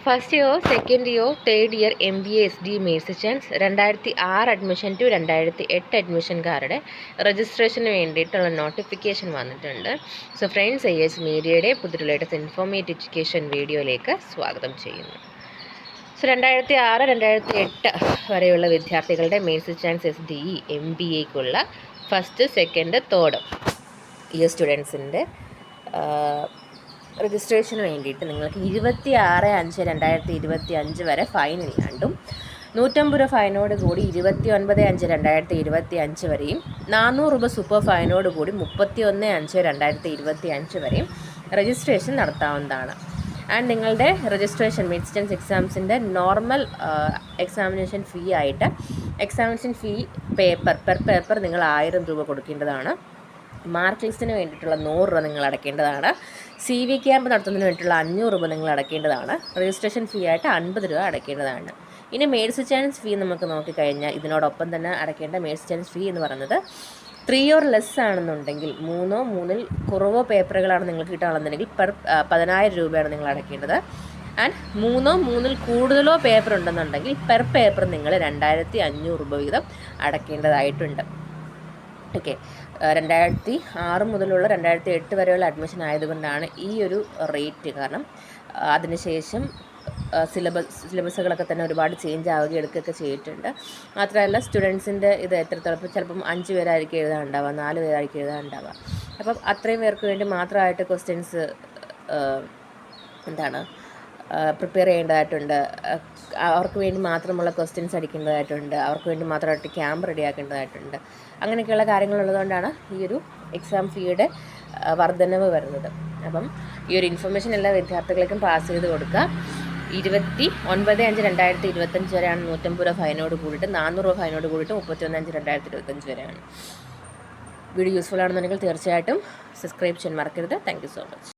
First year, second year, third year MBA SD mercy chance 2006 admission to 2008 അഡ്മിഷൻകാരുടെ രജിസ്ട്രേഷന് വേണ്ടിയിട്ടുള്ള notification വന്നിട്ടുണ്ട്. So friends, AS മീഡിയയുടെ പുതിയ ലേറ്റസ്റ്റ് ഇൻഫോർമേറ്റീവ് എഡ്യൂക്കേഷൻ വീഡിയോയിലേക്ക് സ്വാഗതം ചെയ്യുന്നു. സോ 2006, 2008 വരെയുള്ള വിദ്യാർത്ഥികളുടെ മെയ്സ് ചാൻസ് SDE MBAക്കുള്ള ഫസ്റ്റ്, സെക്കൻഡ്, തേർഡ് ഇയർ സ്റ്റുഡൻസിൻ്റെ രജിസ്ട്രേഷന് വേണ്ടിയിട്ട് നിങ്ങൾക്ക് 26/5/2025 വരെ ഫൈൻ ഇല്ലാണ്ടും 150 രൂപ ഫൈനോട് കൂടി 29/5/2025 വരെയും 400 രൂപ സൂപ്പർ ഫൈനോട് കൂടി 31/5/2025 വരെയും രജിസ്ട്രേഷൻ നടത്താവുന്നതാണ്. ആൻഡ് നിങ്ങളുടെ രജിസ്ട്രേഷൻ മെയ്സ് ചാൻസ് എക്സാംസിൻ്റെ നോർമൽ എക്സാമിനേഷൻ ഫീ ആയിട്ട് എക്സാമിനേഷൻ ഫീ പെർ പേപ്പർ നിങ്ങൾ 1000 രൂപ കൊടുക്കേണ്ടതാണ്. മാർക്ക് ലിസ്റ്റിന് വേണ്ടിയിട്ടുള്ള 100 രൂപ നിങ്ങൾ അടയ്ക്കേണ്ടതാണ്. CV ക്യാമ്പ് നടത്തുന്നതിന് വേണ്ടിയിട്ടുള്ള 500 രൂപ നിങ്ങൾ അടയ്ക്കേണ്ടതാണ്. രജിസ്ട്രേഷൻ ഫീ ആയിട്ട് 50 രൂപ അടയ്ക്കേണ്ടതാണ്. ഇനി മെയ്സ് ചാൻസ് ഫീ നമുക്ക് നോക്കിക്കഴിഞ്ഞാൽ ഇതിനോടൊപ്പം തന്നെ അടയ്ക്കേണ്ട മെയ്സ് ചാൻസ് ഫീ എന്ന് പറയുന്നത് 3 or less ആണെന്നുണ്ടെങ്കിൽ 3 or 3 കുറവോ പേപ്പറുകളാണ് നിങ്ങൾക്ക് കിട്ടുകയാണെന്നുണ്ടെങ്കിൽ 10,000 രൂപയാണ് നിങ്ങൾ അടയ്ക്കേണ്ടത്. ആൻഡ് 3 or 3 കൂടുതലോ പേപ്പർ ഉണ്ടെന്നുണ്ടെങ്കിൽ പെർ പേപ്പർ നിങ്ങൾ 2,500 രൂപ വീതം അടയ്ക്കേണ്ടതായിട്ടുണ്ട്. ഓക്കെ, 2006 മുതലുള്ള 2008 വരെയുള്ള അഡ്മിഷൻ ആയതുകൊണ്ടാണ് ഈ ഒരു റേറ്റ്. കാരണം അതിനുശേഷം സിലബസുകളൊക്കെ തന്നെ ഒരുപാട് ചേഞ്ച് ആവുകയും എടുക്കുകയൊക്കെ ചെയ്തിട്ടുണ്ട്. മാത്രമല്ല സ്റ്റുഡൻസിൻ്റെ ഇത് എത്രത്തോളം ചിലപ്പം 5 പേരായിരിക്കും എഴുതാനുണ്ടാവുക, 4 പേരായിരിക്കും എഴുതാനുണ്ടാവുക. അപ്പം അത്രയും പേർക്ക് വേണ്ടി മാത്രമായിട്ട് ക്വസ്റ്റ്യൻസ് പ്രിപ്പയർ ചെയ്യേണ്ടതായിട്ടുണ്ട്. അവർക്ക് വേണ്ടി മാത്രമുള്ള ക്വസ്റ്റ്യൻസ് അടിക്കേണ്ടതായിട്ടുണ്ട്. അവർക്ക് വേണ്ടി മാത്രമായിട്ട് ക്യാമ്പ് റെഡിയാക്കേണ്ടതായിട്ടുണ്ട്. അങ്ങനെയൊക്കെയുള്ള കാര്യങ്ങളുള്ളതുകൊണ്ടാണ് ഈ ഒരു എക്സാം ഫീയുടെ വർധനവ് വരുന്നത്. അപ്പം ഈ ഒരു ഇൻഫർമേഷൻ എല്ലാ വിദ്യാർത്ഥികൾക്കും പാസ് ചെയ്ത് കൊടുക്കുക. 29/5/2025 വരെയാണ് 150 രൂപ ഫൈനോട് കൂടിയിട്ട്, 400 രൂപ ഫൈനോട് കൂടിയിട്ട് 31/5/2025 വരെയാണ്. വീഡിയോ യൂസ്ഫുൾ ആണെന്നുണ്ടെങ്കിൽ തീർച്ചയായിട്ടും സബ്സ്ക്രൈബ് ചെയ്യാൻ മറക്കരുത്. Thank you so much.